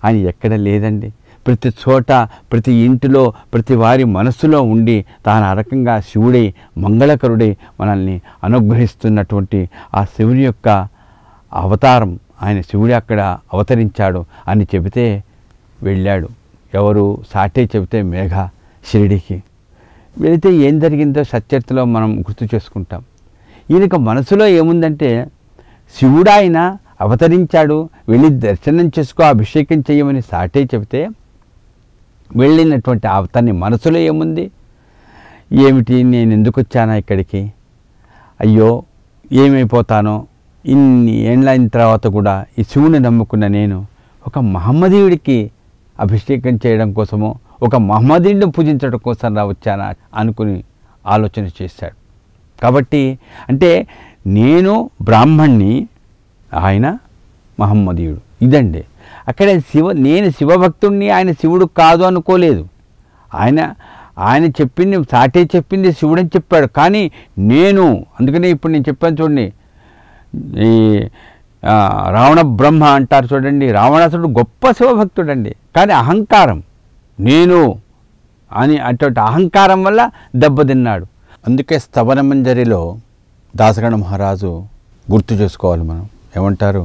ఆయన ఎక్కడ లేదండి. ప్రతి చోట, ప్రతి ఇంటిలో, ప్రతి వారి మనస్సులో ఉండి తాను ఆ రకంగా శివుడై మంగళకరుడై మనల్ని అనుగ్రహిస్తున్నటువంటి ఆ శివుని యొక్క అవతారం, ఆయన శివుడు అక్కడ అవతరించాడు అని చెబితే వెళ్ళాడు. ఎవరు? సాటే చెబితే మేఘ షిరిడీకి వెళితే ఏం జరిగిందో సచ్చరిత్రలో మనం గుర్తు చేసుకుంటాం. ఈయనకు మనసులో ఏముందంటే శివుడు ఆయన అవతరించాడు, వెళ్ళి దర్శనం చేసుకో, అభిషేకం చేయమని సాటే చెబితే వెళ్ళినటువంటి అతని మనసులో ఏముంది? ఏమిటి, నేను ఎందుకు వచ్చానా ఇక్కడికి, అయ్యో ఏమైపోతానో, ఇన్ని ఏళ్ళైన తర్వాత కూడా ఈ శివుని నమ్ముకున్న నేను ఒక మహమ్మదీయుడికి అభిషేకం చేయడం కోసమో, ఒక మహమ్మదీయుడిని పూజించడం కోసం వచ్చానా అనుకుని ఆలోచన చేశాడు. కాబట్టి అంటే నేను బ్రాహ్మణ్ణి, ఆయన మహమ్మదీయుడు, ఇదండి అక్కడ నేను శివభక్తుడిని, ఆయన శివుడు కాదు అనుకోలేదు. ఆయన చెప్పింది, సాటే చెప్పింది శివుడని చెప్పాడు. కానీ నేను, అందుకనే ఇప్పుడు నేను చెప్పాను చూడండి, ఈ రావణ బ్రహ్మ అంటారు చూడండి, రావణాసుడు గొప్ప శివభక్తుడండి. కానీ అహంకారం, నేను అని అటువంటి అహంకారం వల్ల దెబ్బతిన్నాడు. అందుకే స్తవనమంజరిలో దాసగణ మహారాజు గుర్తు చేసుకోవాలి మనం. ఏమంటారు?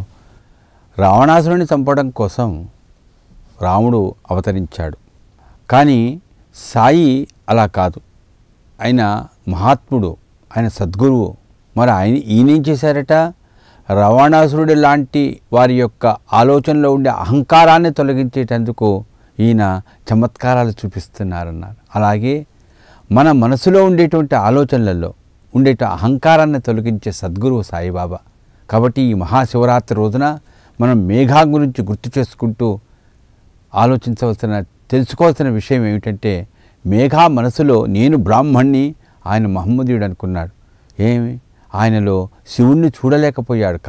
రావణాసురుని చంపడం కోసం రాముడు అవతరించాడు, కానీ సాయి అలా కాదు. ఆయన మహాత్ముడు, ఆయన సద్గురువు. మరి ఈయనేం చేశారట? రావణాసురుడి లాంటి వారి యొక్క ఆలోచనలో ఉండే అహంకారాన్ని తొలగించేటందుకు ఈయన చమత్కారాలు చూపిస్తున్నారన్నారు. అలాగే మన మనసులో ఉండేటువంటి ఆలోచనలలో ఉండేట అహంకారాన్ని తొలగించే సద్గురువు సాయిబాబా. కాబట్టి ఈ మహాశివరాత్రి రోజున మనం మేఘా గురించి గుర్తు చేసుకుంటూ తెలుసుకోవాల్సిన విషయం ఏమిటంటే, మేఘా మనసులో నేను బ్రాహ్మణ్ణి, ఆయన మహమ్మదీయుడు అనుకున్నాడు. ఏమి? ఆయనలో శివుణ్ణి చూడలేకపోవడానికి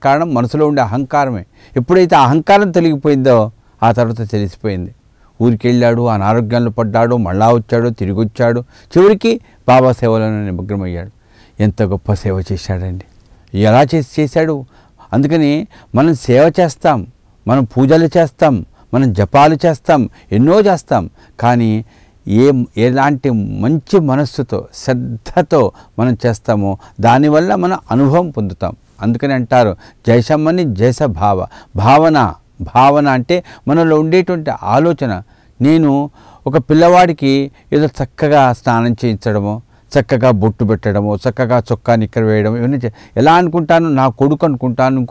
కారణం మనసులో ఉండే అహంకారమే. ఎప్పుడైతే అహంకారం తొలగిపోయిందో ఆ తర్వాత తెలిసిపోయింది. ఊరికి వెళ్ళాడు, అనారోగ్యాలు పడ్డాడు, మళ్ళా వచ్చాడు, తిరిగి వచ్చాడు, చివరికి బాబా సేవలోనే నిమగ్నమయ్యాడు. ఎంత గొప్ప సేవ చేశాడండి! ఎలా చేశాడు? అందుకని మనం సేవ చేస్తాం, మనం పూజలు చేస్తాం, మనం జపాలు చేస్తాం, ఎన్నో చేస్తాం. కానీ ఎలాంటి మంచి మనస్సుతో, శ్రద్ధతో మనం చేస్తామో దానివల్ల మనం అనుభవం పొందుతాం. అందుకని అంటారు జైసమ్మని జైస భావన అంటే మనలో ఉండేటువంటి ఆలోచన. నేను ఒక పిల్లవాడికి ఏదో చక్కగా స్నానం చేయించడమో, చక్కగా బొట్టు పెట్టడమో, చక్కగా చొక్కా నిక్కర వేయడం, ఇవన్నీ ఎలా అనుకుంటాను? నా కొడుకు అనుకుంటాను.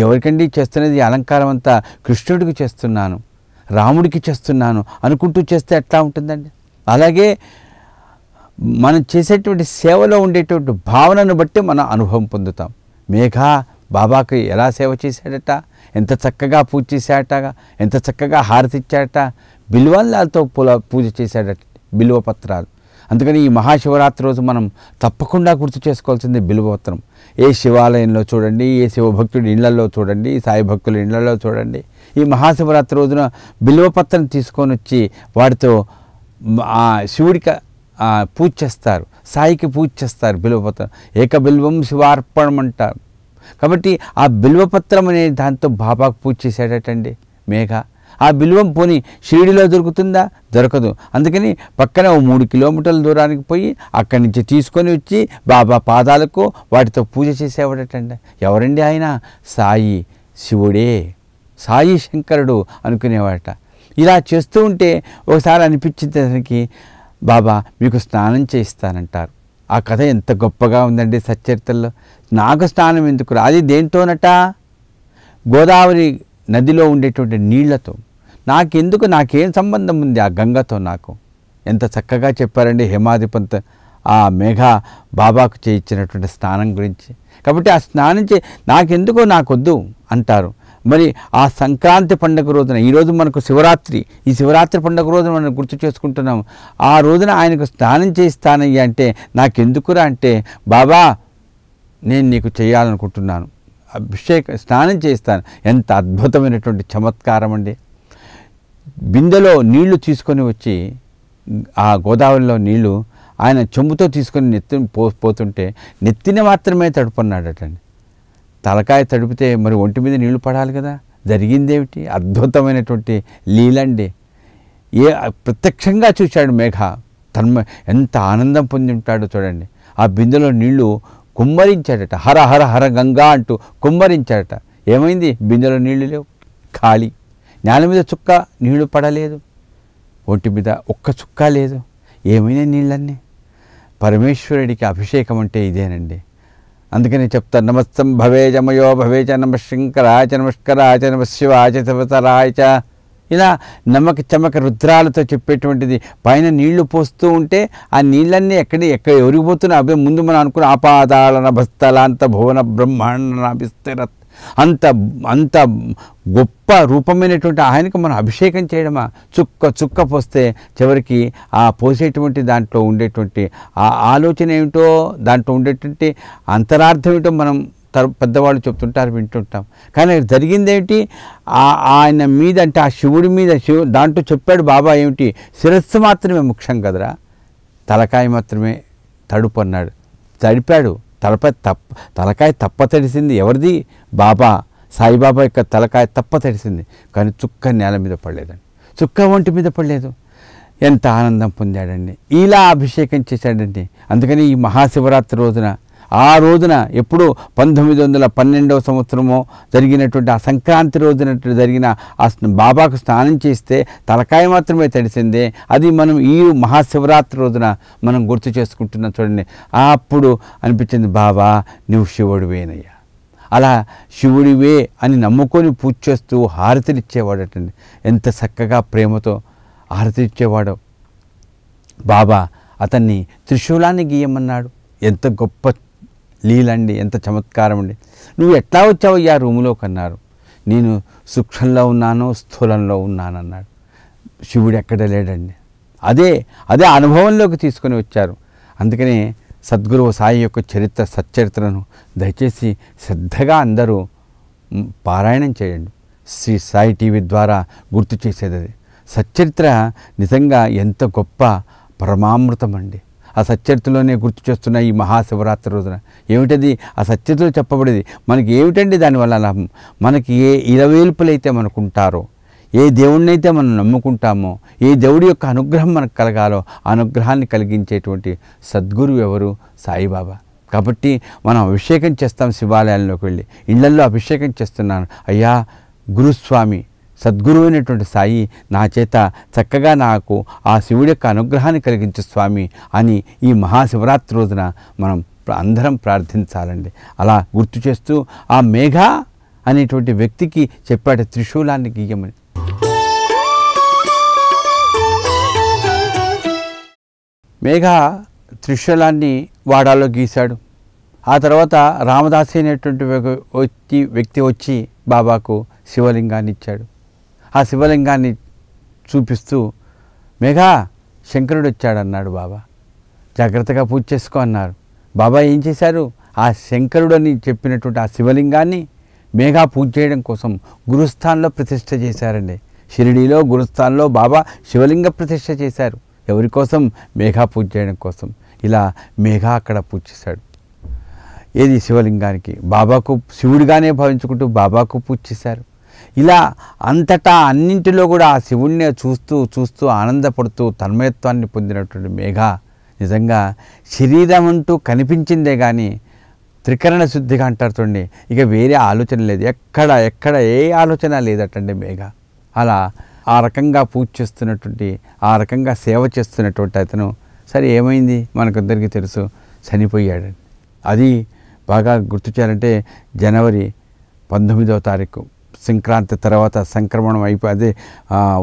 ఎవరికండి చేస్తున్నది? అలంకారం అంతా కృష్ణుడికి చేస్తున్నాను, రాముడికి చేస్తున్నాను అనుకుంటూ చేస్తే ఎట్లా ఉంటుందండి? అలాగే మనం చేసేటువంటి సేవలో ఉండేటువంటి భావనను బట్టి మనం అనుభవం పొందుతాం. మేఘా బాబాకి ఎలా సేవ చేశాడట, ఎంత చక్కగా పూజ చేశాడట, ఎంత చక్కగా హారతి ఇచ్చాడట, బిల్వలతో పూజ చేశాడట, బిల్వ పత్రాలు. అందుకని ఈ మహాశివరాత్రి రోజు మనం తప్పకుండా గుర్తు చేసుకోవాల్సింది బిల్వపత్రం. ఏ శివాలయంలో చూడండి, ఏ శివభక్తుడి ఇళ్లలో చూడండి, సాయి భక్తుల ఇళ్లలో చూడండి, ఈ మహాశివరాత్రి రోజున బిల్వపత్రం తీసుకొని వచ్చి వాటితో శివుడికి పూజ చేస్తారు, సాయికి పూజ చేస్తారు. బిల్వపత్రం ఏక బిల్వం శివార్పణం అంటారు. కాబట్టి ఆ బిల్వపత్రం అనే దాంతో బాబాకు పూజ చేశాడటండి మేఘ. ఆ బిల్వం పోని షిరిడిలో దొరుకుతుందా? దొరకదు. అందుకని పక్కన 3 కిలోమీటర్ల దూరానికి పోయి అక్కడి నుంచి తీసుకొని వచ్చి బాబా పాదాలకు వాటితో పూజ చేసేవాడటండి. ఎవరండి ఆయన? సాయి శివుడే, సాయి శంకరుడు అనుకునేవాడట. ఇలా చేస్తూ ఉంటే ఒకసారి అనిపించేదానికి బాబా మీకు స్నానం చేయిస్తానంటారు. ఆ కథ ఎంత గొప్పగా ఉందండి సచ్చరిత్రలో. నాకు స్నానం ఎందుకు? అది దేంతోనట? గోదావరి నదిలో ఉండేటువంటి నీళ్లతో. నాకెందుకు? నాకేం సంబంధం ఉంది ఆ గంగతో? నాకు ఎంత చక్కగా చెప్పారండి హేమాధిపంత్ ఆ మేఘ బాబాకు చేయించినటువంటి స్నానం గురించి. కాబట్టి ఆ స్నానం నాకెందుకో, నాకొద్దు అంటారు. మరి ఆ సంక్రాంతి పండుగ రోజున, ఈరోజు మనకు శివరాత్రి, ఈ శివరాత్రి పండుగ రోజున మనం గుర్తు చేసుకుంటున్నాం. ఆ రోజున ఆయనకు స్నానం చేయిస్తానయ్యా అంటే నాకెందుకురా అంటే, బాబా నేను నీకు చేయాలనుకుంటున్నాను, స్నానం చేయిస్తాను. ఎంత అద్భుతమైనటువంటి చమత్కారం అండి. బిందెలో నీళ్లు తీసుకొని వచ్చి ఆ గోదావరిలో నీళ్లు ఆయన చెంబుతో తీసుకొని నెత్తిని పోతుంటే నెత్తిని మాత్రమే తడుపున్నాడటండి. తలకాయ తడిపితే మరి ఒంటి మీద నీళ్లు పడాలి కదా, జరిగిందేమిటి? అద్భుతమైనటువంటి లీలండి. ప్రత్యక్షంగా చూశాడు మేఘ. ఎంత ఆనందం పొంది ఉంటాడో చూడండి. ఆ బిందెలో నీళ్లు కుమ్మరించాడట. హర హర హర గంగా అంటూ కుమ్మరించాడట. ఏమైంది? బిందెలో నీళ్లు లేవు, ఖాళీ. నేల మీద చుక్క నీళ్లు పడలేదు, ఒంటి మీద ఒక్క చుక్క లేదు. ఏమైనా నీళ్ళన్నీ. పరమేశ్వరుడికి అభిషేకం అంటే ఇదేనండి. అందుకని చెప్తాను, నమస్తం భవేజమయో భవేచ నమ శంకరాచ నమస్కరాచ నమ శివాచ శివతరాచ. ఇలా నమ్మక చమక రుద్రాలతో చెప్పేటువంటిది. పైన నీళ్లు పోస్తూ ఉంటే ఆ నీళ్ళన్నీ ఎక్కడ ఒరిగిపోతున్నా అవి ముందు మనం అనుకున్న ఆపాదాళన భస్తలాంత భువన బ్రహ్మాండ అంత అంత గొప్ప రూపమైనటువంటి ఆయనకు మనం అభిషేకం చేయడమా? చుక్క చుక్క పోస్తే చివరికి ఆ పోసేటువంటి దాంట్లో ఉండేటువంటి ఆ ఆలోచన ఏమిటో, దాంట్లో ఉండేటువంటి అంతరార్థం ఏమిటో మనం పెద్దవాళ్ళు చెప్తుంటారు, వింటుంటాం. కానీ జరిగిందేమిటి? ఆయన మీద అంటే ఆ శివుడి మీద దాంట్లో చెప్పాడు బాబా ఏమిటి? శిరస్సు మాత్రమే ముఖ్యం కదరా, తలకాయ మాత్రమే తడుపు అన్నాడు. తడిపాడు. తలకాయ తప్ప తడిసింది ఎవరిది? బాబా సాయిబాబా యొక్క తలకాయ తప్ప తడిసింది. కానీ చుక్క నేల మీద పడలేదండి, చుక్క ఒంటి మీద పడలేదు. ఎంత ఆనందం పొందాడండి. ఇలా అభిషేకం చేశాడండి. అందుకని ఈ మహాశివరాత్రి రోజున, ఆ రోజున ఎప్పుడు 1912వ సంవత్సరమో జరిగినటువంటి ఆ సంక్రాంతి రోజున జరిగిన ఆ బాబాకు స్నానం చేస్తే తలకాయ మాత్రమే తడిసిందే. అది మనం ఈ మహాశివరాత్రి రోజున మనం గుర్తు చేసుకుంటున్నాం చూడండి. అప్పుడు అనిపించింది, బాబా నువ్వు శివుడివేనయ్యా. అలా శివుడివే అని నమ్ముకొని పూజ చేస్తూ హారతినిచ్చేవాడటండి. ఎంత చక్కగా ప్రేమతో హారతినిచ్చేవాడో. బాబా అతన్ని త్రిశూలాన్ని గీయమన్నాడు. ఎంత గొప్ప లీలండి, ఎంత చమత్కారం అండి. నువ్వు ఎట్లా వచ్చావు ఆ రూములోకి అన్నారు. నేను సూక్ష్మంలో ఉన్నాను, స్థూలంలో ఉన్నాను అన్నాడు. శివుడు ఎక్కడ లేడండి. అదే అనుభవంలోకి తీసుకొని వచ్చారు. అందుకనే సద్గురువు సాయి యొక్క సచ్చరిత్రను దయచేసి శ్రద్ధగా అందరూ పారాయణం చేయండి. శ్రీ సాయి టీవీ ద్వారా గుర్తు చేసేది అది. సచ్చరిత్ర నిజంగా ఎంత గొప్ప పరమామృతం అండి. ఆ సచ్చరిత్రలోనే గుర్తు చేస్తున్న ఈ మహాశివరాత్రి రోజున ఏమిటది? ఆ సచ్చరిత్రలో చెప్పబడేది. మనకి ఏమిటండి దానివల్ల లాభం? మనకి ఏ ఇలవేల్పులైతే మనకుంటారో, ఏ దేవుణ్ణైతే మనం నమ్ముకుంటామో, ఏ దేవుడి యొక్క అనుగ్రహం మనకు కలగాలో ఆ అనుగ్రహాన్ని కలిగించేటువంటి సద్గురువు ఎవరు? సాయిబాబా. కాబట్టి మనం అభిషేకం చేస్తాం. శివాలయాల్లోకి వెళ్ళి ఇళ్లల్లో అభిషేకం చేస్తున్నాను. అయ్యా గురుస్వామి సద్గురువైనటువంటి సాయి నా చేత చక్కగా నాకు ఆ శివుడి యొక్క అనుగ్రహాన్ని కలిగించు స్వామి అని ఈ మహాశివరాత్రి రోజున మనం అందరం ప్రార్థించాలండి. అలా గుర్తు చేస్తూ ఆ మేఘ అనేటువంటి వ్యక్తికి చెప్పాడు త్రిశూలాన్ని గీయమని. మేఘ త్రిశూలాన్ని వాడాలో గీశాడు. ఆ తర్వాత రామదాసి అనేటువంటి వ్యక్తి వచ్చి బాబాకు శివలింగాన్ని ఇచ్చాడు. ఆ శివలింగాన్ని చూపిస్తూ మేఘా శంకరుడు వచ్చాడన్నాడు బాబా. జాగ్రత్తగా పూజ చేసుకో అన్నారు. బాబా ఏం చేశారు? ఆ శంకరుడు అని చెప్పినటువంటి ఆ శివలింగాన్ని మేఘా పూజ చేయడం కోసం గురుస్థాన్లో ప్రతిష్ఠ చేశారండి. షిరిడీలో గురుస్థాన్లో బాబా శివలింగ ప్రతిష్ఠ చేశారు. ఎవరి కోసం? మేఘా పూజ చేయడం కోసం. ఇలా మేఘా అక్కడ పూజ చేశాడు. ఏది? శివలింగానికి. బాబాకు శివుడిగానే భావించుకుంటూ బాబాకు పూజ చేశారు. ఇలా అంతటా అన్నింటిలో కూడా ఆ శివుణ్ణి చూస్తూ చూస్తూ ఆనందపడుతూ తన్మయత్వాన్ని పొందినటువంటి మేఘ నిజంగా శరీరం అంటూ కనిపించిందే కానీ త్రికరణ శుద్ధిగా అంటారు చూడండి, ఇక వేరే ఆలోచన లేదు. ఎక్కడ ఏ ఆలోచన లేదటండి మేఘ. అలా ఆ రకంగా పూజ చేస్తున్నటువంటి, ఆ రకంగా సేవ చేస్తున్నటువంటి అతను సరే ఏమైంది మనకందరికీ తెలుసు, చనిపోయాడు. అది బాగా గుర్తు చేయాలంటే జనవరి 19వ తారీఖు సంక్రాంతి తర్వాత సంక్రమణం అయిపోయి అదే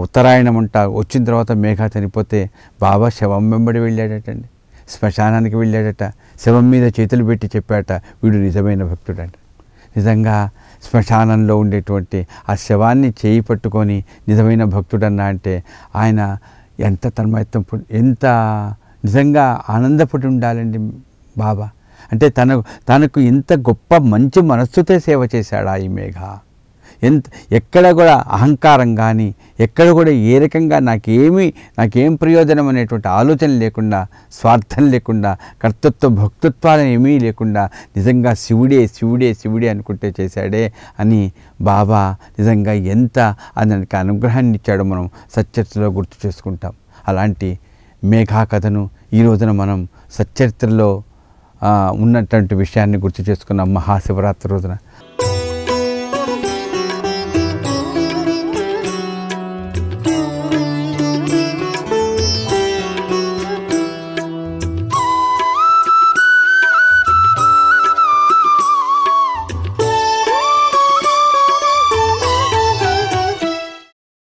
ఉత్తరాయణం వచ్చిన తర్వాత మేఘ చనిపోతే బాబా శవం వెంబడి వెళ్ళాడటండి. శ్మశానానికి వెళ్ళాడట. శవం మీద చేతులు పెట్టి చెప్పాట, వీడు నిజమైన భక్తుడంట. నిజంగా శ్మశానంలో ఉండేటువంటి ఆ శవాన్ని చేయి పట్టుకొని నిజమైన భక్తుడన్నా అంటే ఆయన ఎంత తన్మయత్వం, ఎంత నిజంగా ఆనందపడి ఉండాలండి బాబా. అంటే తనకు ఇంత గొప్ప మంచి మనస్సుతో సేవ చేశాడా ఈ మేఘ. ఎక్కడ కూడా అహంకారం కానీ ఎక్కడ కూడా ఏ రకంగా నాకేం ప్రయోజనం అనేటువంటి ఆలోచన లేకుండా, స్వార్థం లేకుండా, కర్తృత్వ భక్తృత్వాలు ఏమీ లేకుండా నిజంగా శివుడే అనుకుంటే చేశాడే అని బాబా నిజంగా ఎంత అతనికి అనుగ్రహాన్ని ఇచ్చాడో మనం సచ్చరిత్రలో గుర్తు చేసుకుంటాం. అలాంటి మేఘా కథను ఈ రోజున మనం సచ్చరిత్రలో ఉన్నటువంటి విషయాన్ని గుర్తు చేసుకున్నాం మహాశివరాత్రి రోజున.